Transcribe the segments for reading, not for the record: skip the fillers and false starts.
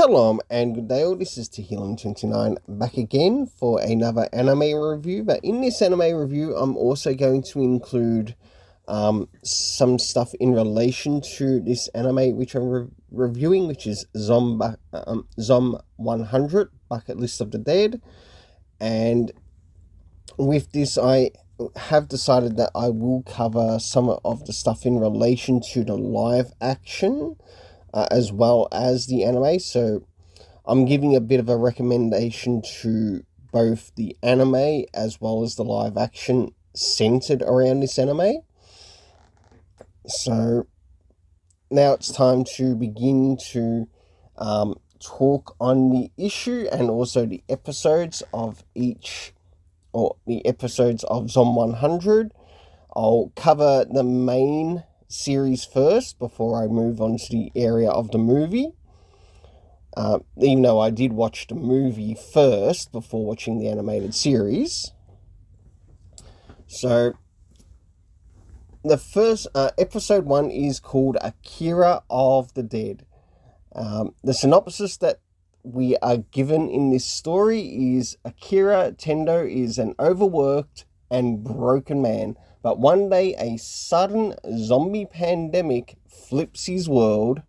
Shalom and good day all, this is Tehillim29 back again for another anime review, but in this anime review I'm also going to include some stuff in relation to this anime which I'm reviewing, which is Zom 100, Bucket List of the Dead. And with this I have decided that I will cover some of the stuff in relation to the live action as well as the anime. So I'm giving a bit of a recommendation to both the anime as well as the live action centered around this anime. So now it's time to begin to talk on the issue and also the episodes of the episodes of Zom 100. I'll cover the main series first before I move on to the area of the movie. Even though I did watch the movie first before watching the animated series. So the first episode 1 is called Akira of the Dead. The synopsis that we are given in this story is Akira Tendo is an overworked and broken man, but one day a sudden zombie pandemic flips his world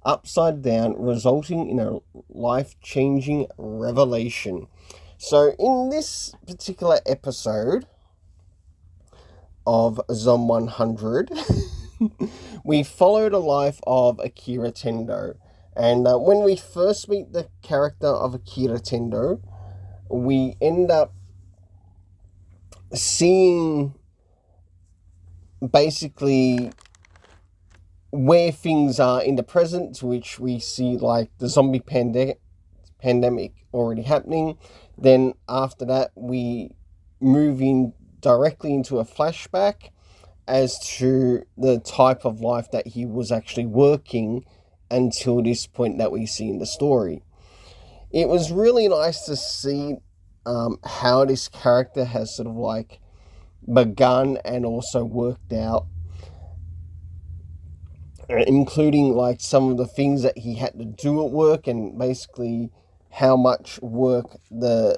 upside down, resulting in a life-changing revelation. So in this particular episode of Zom 100, we follow the life of Akira Tendo. And when we first meet the character of Akira Tendo, we end up seeing basically where things are in the present, which we see like the zombie pandemic already happening. Then after that, we move in directly into a flashback as to the type of life that he was actually working until this point that we see in the story. It was really nice to see how this character has sort of like begun and also worked out, including like some of the things that he had to do at work and basically how much work the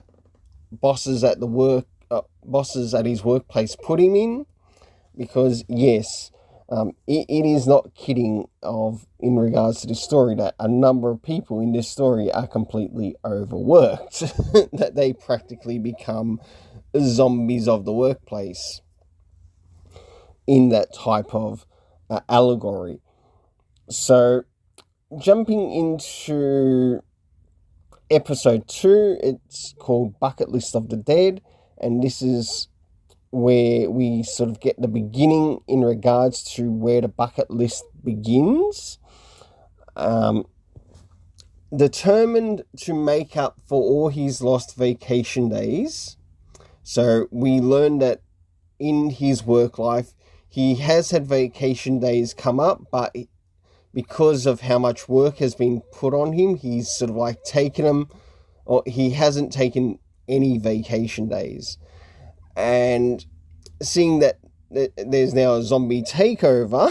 bosses at his workplace put him in. Because yes, it is not kidding in regards to this story that a number of people in this story are completely overworked, that they practically become zombies of the workplace in that type of allegory. So jumping into episode 2, it's called Bucket List of the Dead, and this is where we sort of get the beginning in regards to where the bucket list begins. Determined to make up for all his lost vacation days. So we learn that in his work life, he has had vacation days come up, but because of how much work has been put on him, he's sort of like taken them, or he hasn't taken any vacation days. And seeing that there's now a zombie takeover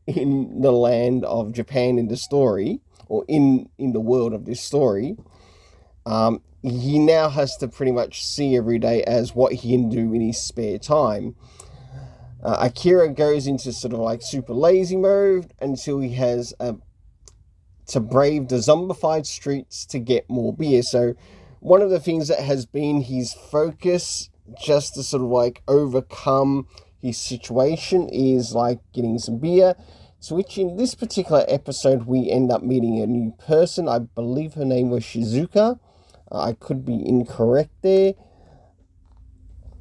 in the land of Japan in the story, or in the world of this story, he now has to pretty much see every day as what he can do in his spare time. Akira goes into sort of like super lazy mode until he has to brave the zombified streets to get more beer. So one of the things that has been his focus just to sort of like overcome his situation is like getting some beer. So which in this particular episode we end up meeting a new person. I believe her name was Shizuka. I could be incorrect there.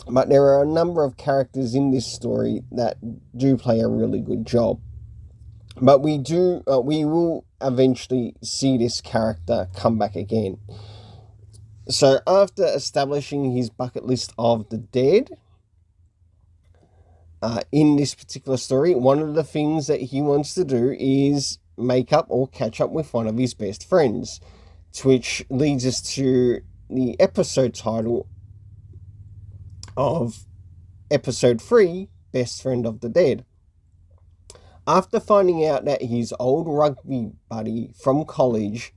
But there are a number of characters in this story that do play a really good job. But we will eventually see this character come back again. So after establishing his bucket list of the dead, in this particular story, one of the things that he wants to do is make up or catch up with one of his best friends, which leads us to the episode title of episode 3, Best Friend of the Dead. After finding out that his old rugby buddy from college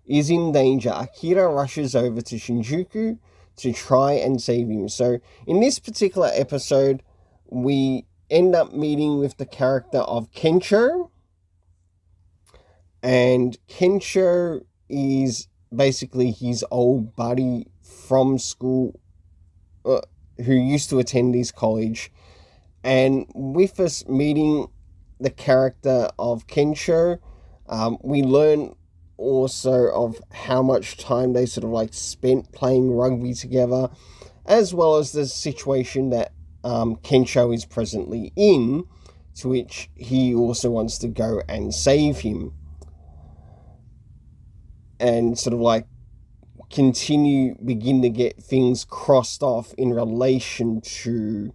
is in danger, Akira rushes over to Shinjuku to try and save him. So in this particular episode, we end up meeting with the character of Kencho. And Kencho is basically his old buddy from school who used to attend his college. And with us meeting the character of Kencho, we learn also of how much time they sort of like spent playing rugby together, as well as the situation that Kencho is presently in, to which he also wants to go and save him. And sort of like begin to get things crossed off in relation to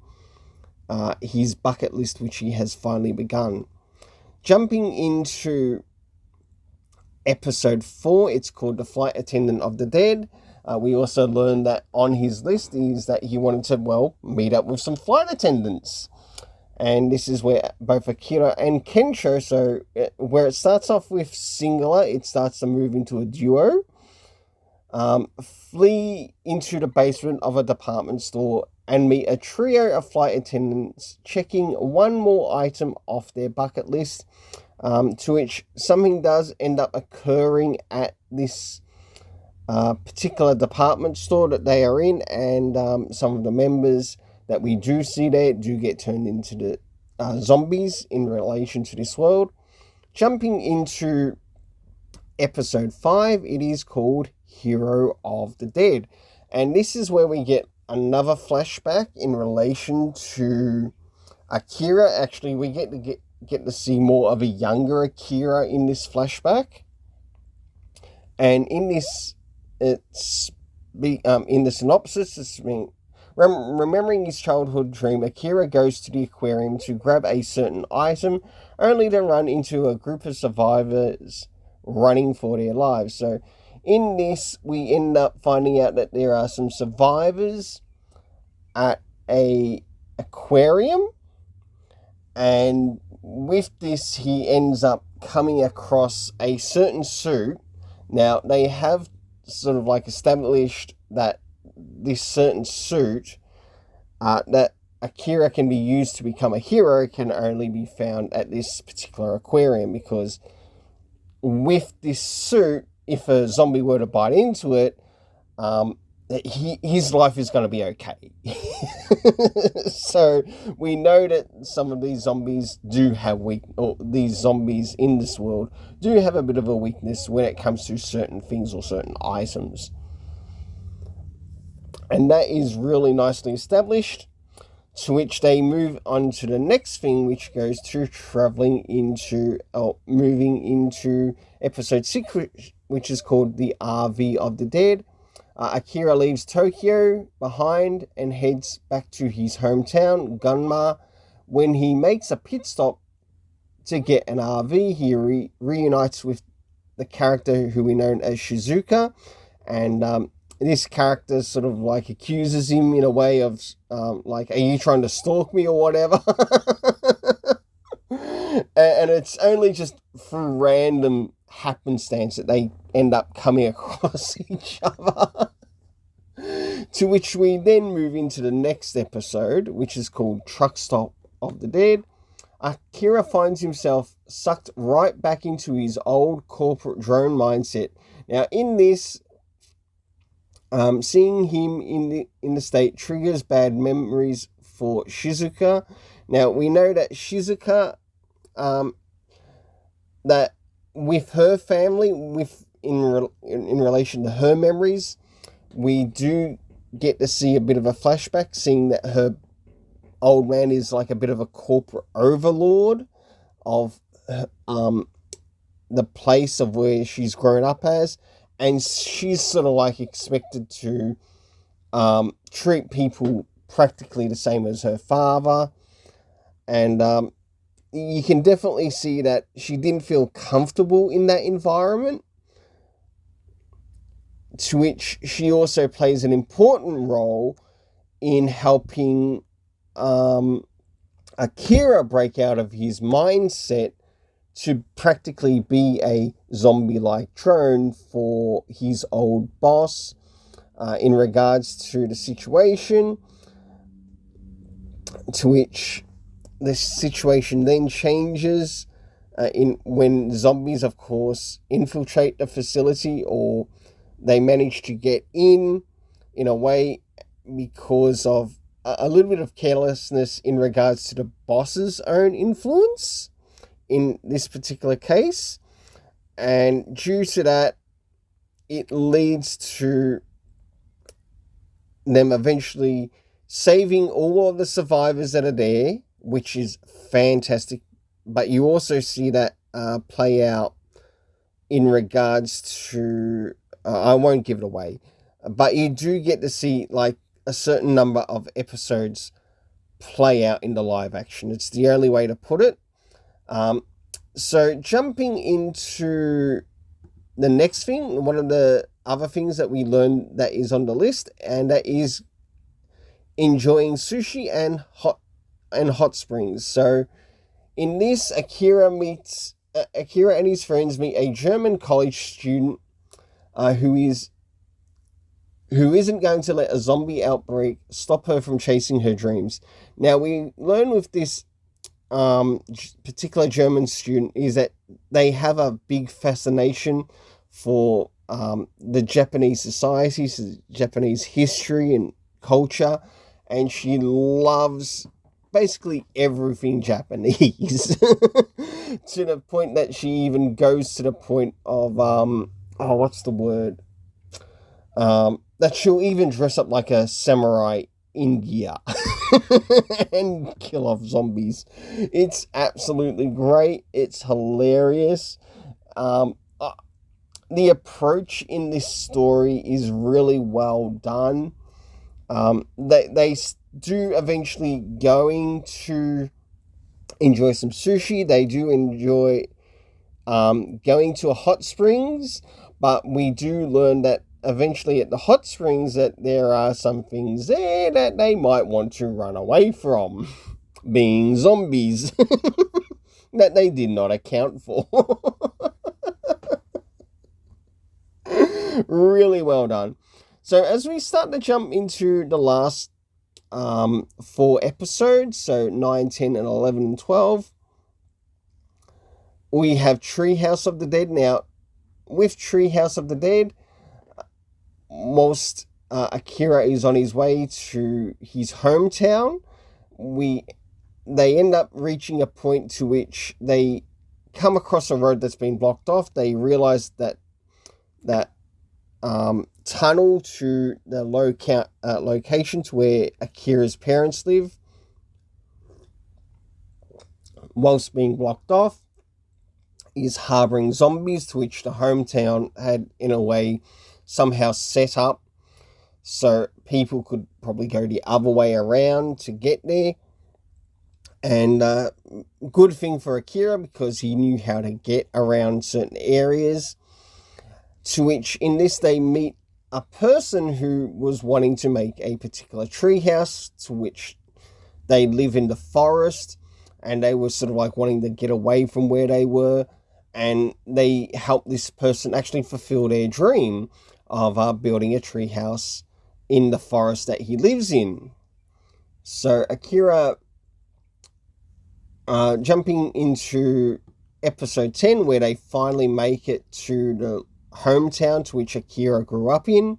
his bucket list, which he has finally begun. Jumping into episode 4, it's called The Flight Attendant of the Dead. We also learned that on his list is that he wanted to, meet up with some flight attendants. And this is where both Akira and Kencho, so where it starts off with singular, it starts to move into a duo, flee into the basement of a department store and meet a trio of flight attendants checking one more item off their bucket list, to which something does end up occurring at this particular department store that they are in, and some of the members that we do see there do get turned into the zombies in relation to this world. Jumping into episode 5, it is called Hero of the Dead. And this is where we get another flashback in relation to Akira. Actually, we get to see more of a younger Akira in this flashback. And in this, in the synopsis, it's been remembering his childhood dream, Akira goes to the aquarium to grab a certain item, only to run into a group of survivors running for their lives. So in this, we end up finding out that there are some survivors at a aquarium, and with this, he ends up coming across a certain suit. Now, they have sort of like established that this certain suit that Akira can be used to become a hero can only be found at this particular aquarium, because with this suit, if a zombie were to bite into it, his life is going to be okay. So we know that some of these zombies these zombies in this world do have a bit of a weakness when it comes to certain things or certain items. And that is really nicely established, to which they move on to the next thing, which goes to moving into episode 6, which is called The RV of the Dead. Akira leaves Tokyo behind and heads back to his hometown, Gunma. When he makes a pit stop to get an RV, he reunites with the character who we know as Shizuka, and this character sort of like accuses him in a way of like, are you trying to stalk me or whatever? And it's only just through random happenstance that they end up coming across each other. To which we then move into the next episode, which is called Truck Stop of the Dead. Akira finds himself sucked right back into his old corporate drone mindset. Now, in this, seeing him in the state triggers bad memories for Shizuka. Now, we know that Shizuka, that with her family, in relation to her memories, we do get to see a bit of a flashback, seeing that her old man is like a bit of a corporate overlord of the place of where she's grown up as, and she's sort of like expected to treat people practically the same as her father. And you can definitely see that she didn't feel comfortable in that environment, to which she also plays an important role in helping Akira break out of his mindset to practically be a zombie-like drone for his old boss in regards to the situation, to which the situation then changes in when zombies, of course, infiltrate the facility, or they manage to get in a way because of a little bit of carelessness in regards to the boss's own influence in this particular case. And due to that, it leads to them eventually saving all of the survivors that are there, which is fantastic. But you also see that play out in regards to, I won't give it away, but you do get to see like a certain number of episodes play out in the live action. It's the only way to put it. So jumping into the next thing, one of the other things that we learned that is on the list, and that is enjoying sushi and hot springs. So in this, Akira and his friends meet a German college student who isn't going to let a zombie outbreak stop her from chasing her dreams. Now, we learn with this particular German student is that they have a big fascination for the Japanese society, so Japanese history and culture, and she loves basically everything Japanese to the point that she even goes to the point of what's the word? That she'll even dress up like a samurai in gear and kill off zombies. It's absolutely great. It's hilarious. The approach in this story is really well done. They do eventually going to enjoy some sushi. They do enjoy going to a hot springs, but we do learn that eventually at the hot springs that there are some things there that they might want to run away from, being zombies that they did not account for. Really well done. So as we start to jump into the last 4 episodes, so 9, 10, and 11, and 12, we have Treehouse of the Dead. Now, with Treehouse of the Dead, whilst Akira is on his way to his hometown, they end up reaching a point to which they come across a road that's been blocked off. They realize that tunnel to the location to where Akira's parents live, whilst being blocked off, is harboring zombies, to which the hometown had, in a way, somehow set up so people could probably go the other way around to get there. And good thing for Akira, because he knew how to get around certain areas, to which in this they meet a person who was wanting to make a particular treehouse, to which they live in the forest, and they were sort of like wanting to get away from where they were, and they help this person actually fulfill their dream of building a treehouse in the forest that he lives in. So Akira, jumping into episode 10, where they finally make it to the hometown to which Akira grew up in.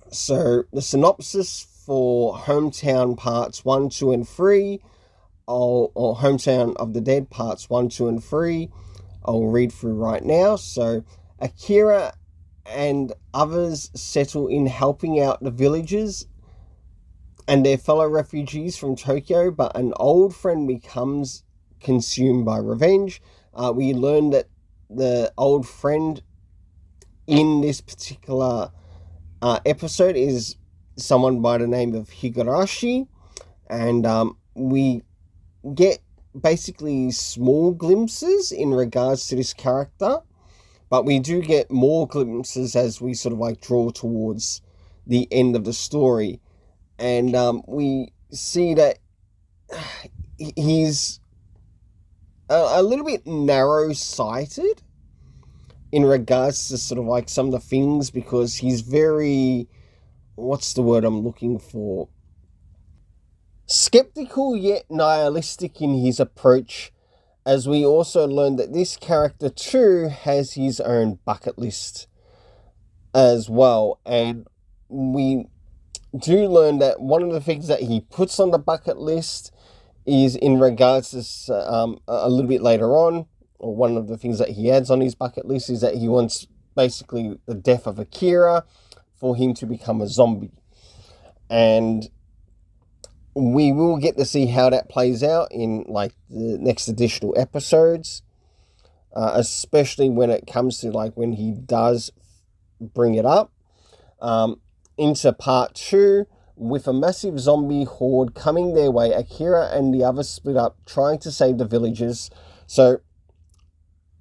So the synopsis for Hometown Parts 1, 2, and 3, or Hometown of the Dead Parts 1, 2, and 3, I'll read through right now. So Akira and others settle in helping out the villagers and their fellow refugees from Tokyo, but an old friend becomes consumed by revenge. We learn that the old friend in this particular episode is someone by the name of Higurashi, and we get basically small glimpses in regards to this character, but we do get more glimpses as we sort of like draw towards the end of the story. And we see that he's a little bit narrow-sighted in regards to sort of like some of the things, because he's very, what's the word I'm looking for? Skeptical yet nihilistic in his approach, as we also learned that this character too has his own bucket list as well. And we do learn that one of the things that he puts on the bucket list is in regards to a little bit later on, or one of the things that he adds on his bucket list is that he wants basically the death of Akira for him to become a zombie. And we will get to see how that plays out in like the next additional episodes, especially when it comes to like when he does bring it up. Into part 2, with a massive zombie horde coming their way, Akira and the others split up trying to save the villagers. So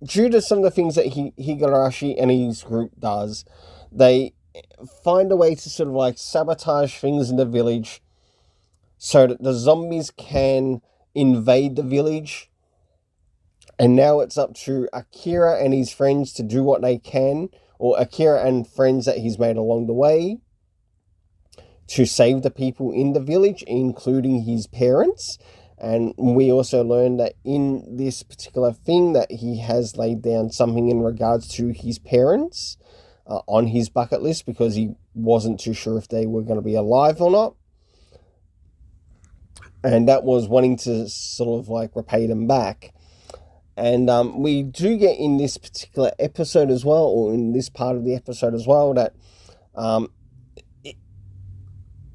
due to some of the things that Higurashi and his group does, they find a way to sort of like sabotage things in the village so that the zombies can invade the village. And now it's up to Akira and his friends to do what they can, or Akira and friends that he's made along the way, to save the people in the village, including his parents. And we also learned that in this particular thing that he has laid down something in regards to his parents on his bucket list, because he wasn't too sure if they were going to be alive or not. And that was wanting to sort of like repay them back. And we do get in this particular episode as well, or in this part of the episode as well, that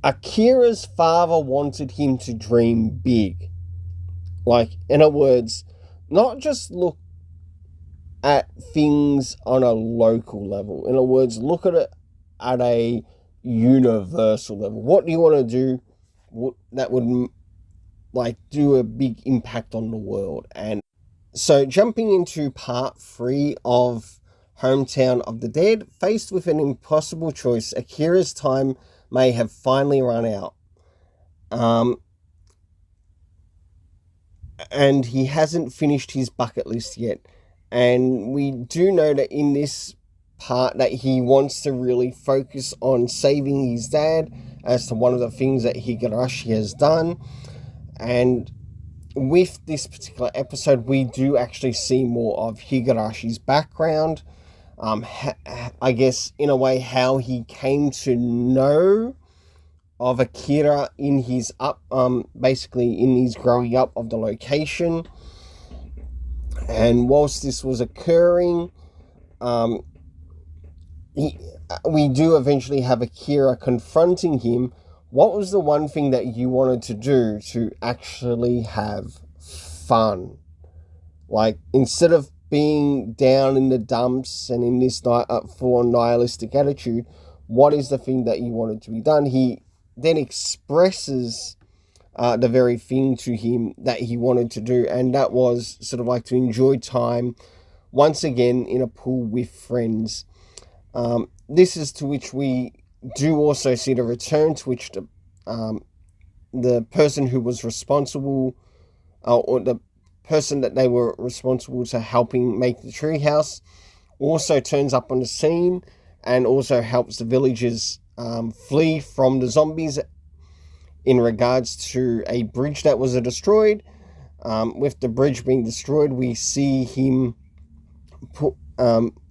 Akira's father wanted him to dream big. Like, in other words, not just look at things on a local level. In other words, look at it at a universal level. What do you want to do that would like do a big impact on the world? And so jumping into part 3 of Hometown of the Dead, faced with an impossible choice, Akira's time may have finally run out. And he hasn't finished his bucket list yet. And we do know that in this part that he wants to really focus on saving his dad as to one of the things that Higurashi has done. And with this particular episode, we do actually see more of Higurashi's background. I guess, in a way, how he came to know of Akira in his basically in his growing up of the location. And whilst this was occurring, we do eventually have Akira confronting him. What was the one thing that you wanted to do to actually have fun? Like, instead of being down in the dumps and in this full-on nihilistic attitude, what is the thing that you wanted to be done? He then expresses the very thing to him that he wanted to do, and that was sort of like to enjoy time once again in a pool with friends. This is to which we do also see the return to which the person who was responsible, or the person that they were responsible to helping make the treehouse, also turns up on the scene and also helps the villagers flee from the zombies in regards to a bridge that was destroyed. With the bridge being destroyed, we see him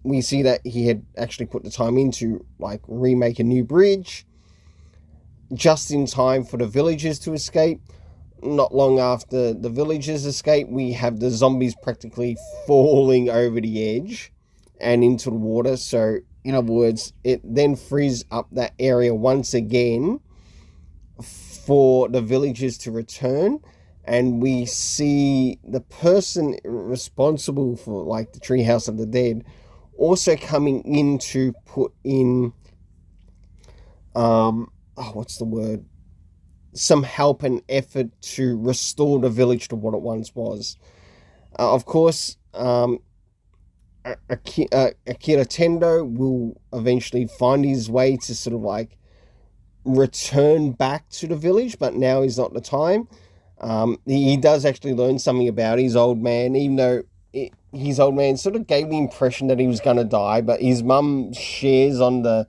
we see that he had actually put the time in to like remake a new bridge just in time for the villagers to escape. Not long after the villagers escape, we have the zombies practically falling over the edge and into the water. So, in other words, it then frees up that area once again for the villagers to return. And we see the person responsible for like the Treehouse of the Dead also coming in to put in what's the word? Some help and effort to restore the village to what it once was. Of course, Akira Tendo will eventually find his way to sort of like return back to the village, but now is not the time. He does actually learn something about his old man, even though his old man sort of gave the impression that he was going to die, but his mum shares on the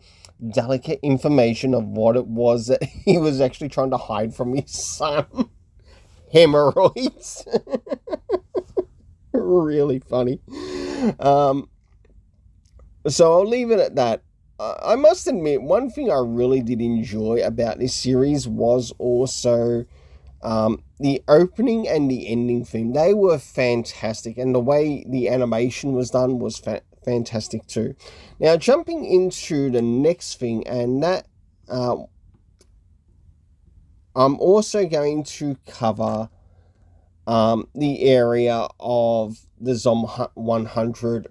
delicate information of what it was that he was actually trying to hide from his son. Hemorrhoids. Really funny. So I'll leave it at that. I must admit, one thing I really did enjoy about this series was also the opening and the ending theme. They were fantastic, and the way the animation was done was fantastic too. Now, jumping into the next thing, and that I'm also going to cover the area of the Zom 100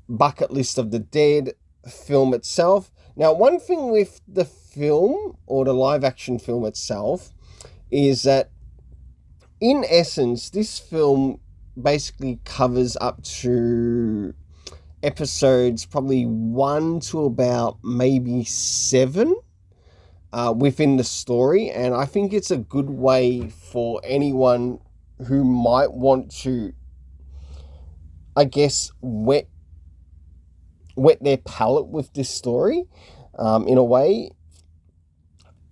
Bucket List of the Dead film itself. Now, one thing with the film, or the live action film itself, is that in essence this film basically covers up to episodes probably 1 to about maybe 7 within the story, and I think it's a good way for anyone who might want to, I guess, wet their palate with this story in a way.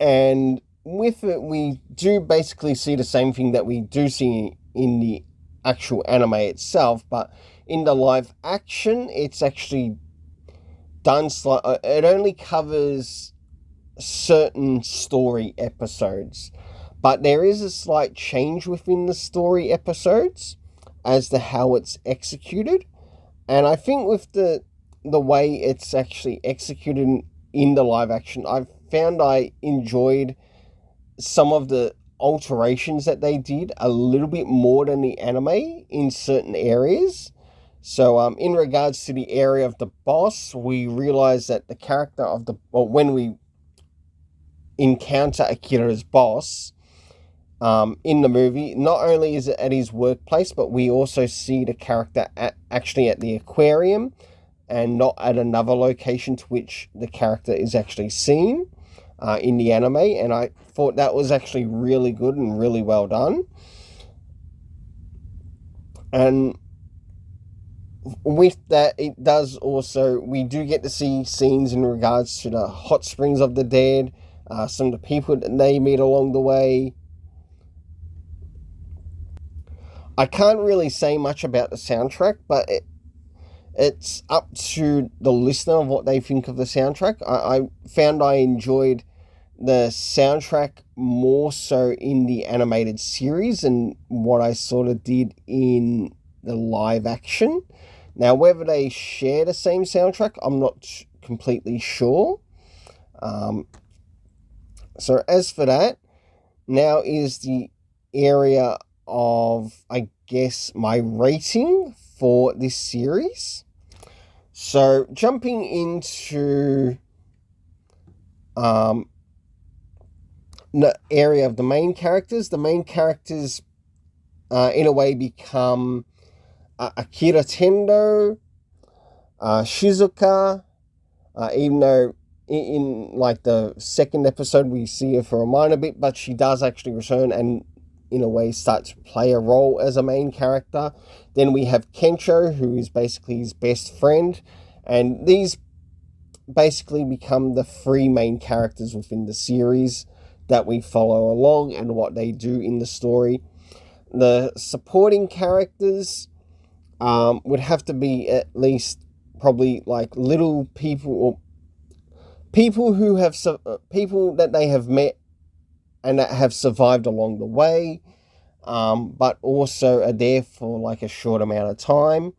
And with it, we do basically see the same thing that we do see in the actual anime itself, but in the live action, it's actually done it only covers certain story episodes, but there is a slight change within the story episodes as to how it's executed. And I think with the way it's actually executed in the live action, I've found I enjoyed some of the alterations that they did a little bit more than the anime in certain areas. So in regards to the area of the boss, we realize that the character of when we encounter Akira's boss in the movie, not only is it at his workplace, but we also see the character actually at the aquarium and not at another location to which the character is actually seen in the anime. And I thought that was actually really good and really well done. And with that, it does also, we do get to see scenes in regards to the hot springs of the dead, some of the people that they meet along the way. I can't really say much about the soundtrack, but it's up to the listener of what they think of the soundtrack. I found I enjoyed the soundtrack more so in the animated series and what I sort of did in the live action. Now, whether they share the same soundtrack, I'm not completely sure. So as for that, now is the area of, I guess, my rating for this series. So jumping into the area of the main characters in a way become Akira Tendo, Shizuka, even though in like the second episode we see her for a minor bit, but she does actually return and in a way start to play a role as a main character. Then we have Kencho, who is basically his best friend, and these basically become the 3 main characters within the series that we follow along and what they do in the story. The supporting characters would have to be at least probably like little people, or people who have people that they have met and that have survived along the way, but also are there for like a short amount of time.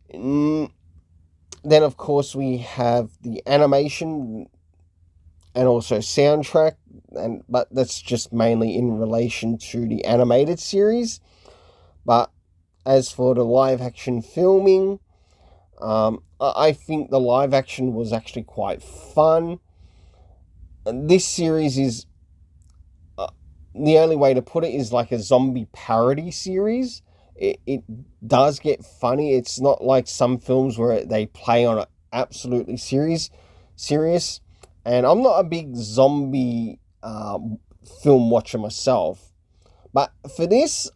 Then of course we have the animation and also soundtrack, but that's just mainly in relation to the animated series. But as for the live action filming, I think the live action was actually quite fun. This series is, the only way to put it is like a zombie parody series. It does get funny. It's not like some films where they play on it absolutely serious, And I'm not a big zombie film watcher myself, but for this,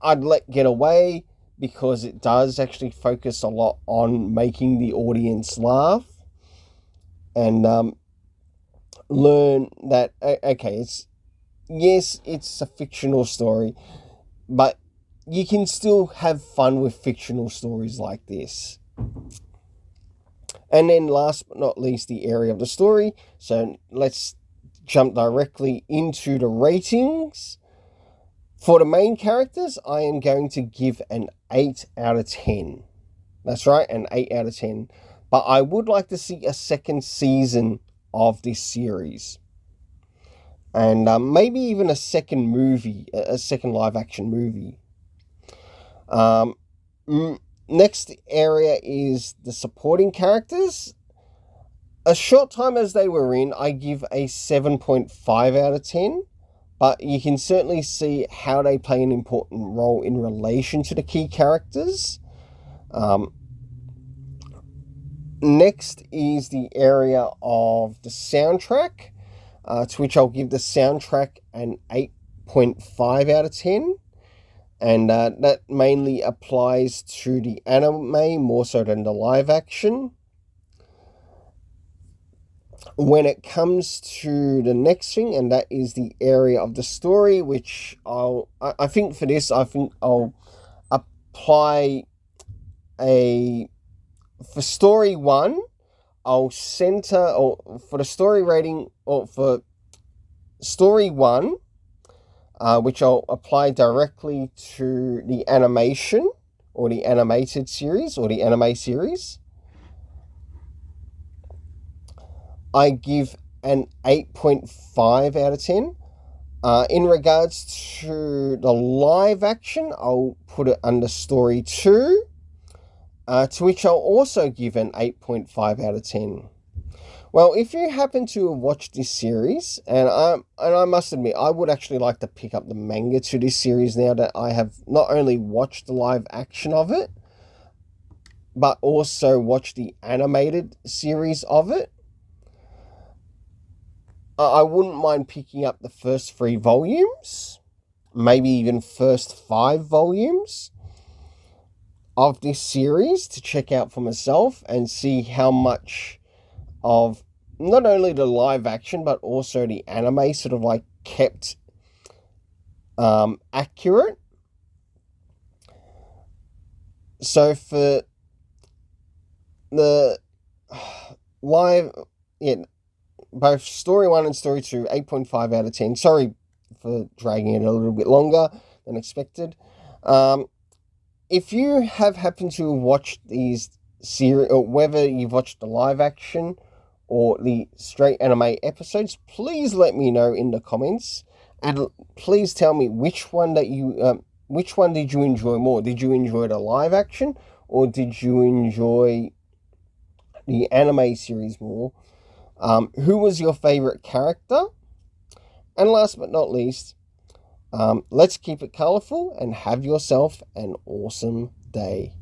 I'd let get away because it does actually focus a lot on making the audience laugh and learn that, okay, it's a fictional story, but you can still have fun with fictional stories like this. And then last but not least, the area of the story. So let's jump directly into the ratings. For the main characters, I am going to give an 8 out of 10. That's right, an 8 out of 10. But I would like to see a second season of this series. And maybe even a second movie, a second live action movie. Next area is the supporting characters. A short time as they were in, I give a 7.5 out of 10. But you can certainly see how they play an important role in relation to the key characters. Next is the area of the soundtrack, to which I'll give the soundtrack an 8.5 out of 10. And that mainly applies to the anime more so than the live action. When it comes to the next thing, and that is the area of the story, which I think for this, I think I'll apply for story 1, I'll center, or for the story rating, or for story 1, which I'll apply directly to the animation, or the animated series, or the anime series, I give an 8.5 out of 10. In regards to the live action, I'll put it under story 2, to which I'll also give an 8.5 out of 10. Well, if you happen to have watched this series, and I must admit, I would actually like to pick up the manga to this series now that I have not only watched the live action of it, but also watched the animated series of it. I wouldn't mind picking up the first 3 volumes, maybe even first 5 volumes of this series to check out for myself and see how much of not only the live action but also the anime sort of like kept accurate. So for the live, both story 1 and story 2, 8.5 out of 10. Sorry for dragging it a little bit longer than expected. If you have happened to watch these series, or whether you've watched the live action or the straight anime episodes, please let me know in the comments, and please tell me which one did you enjoy more? Did you enjoy the live action, or did you enjoy the anime series more? Who was your favorite character? And last but not least, let's keep it colorful and have yourself an awesome day.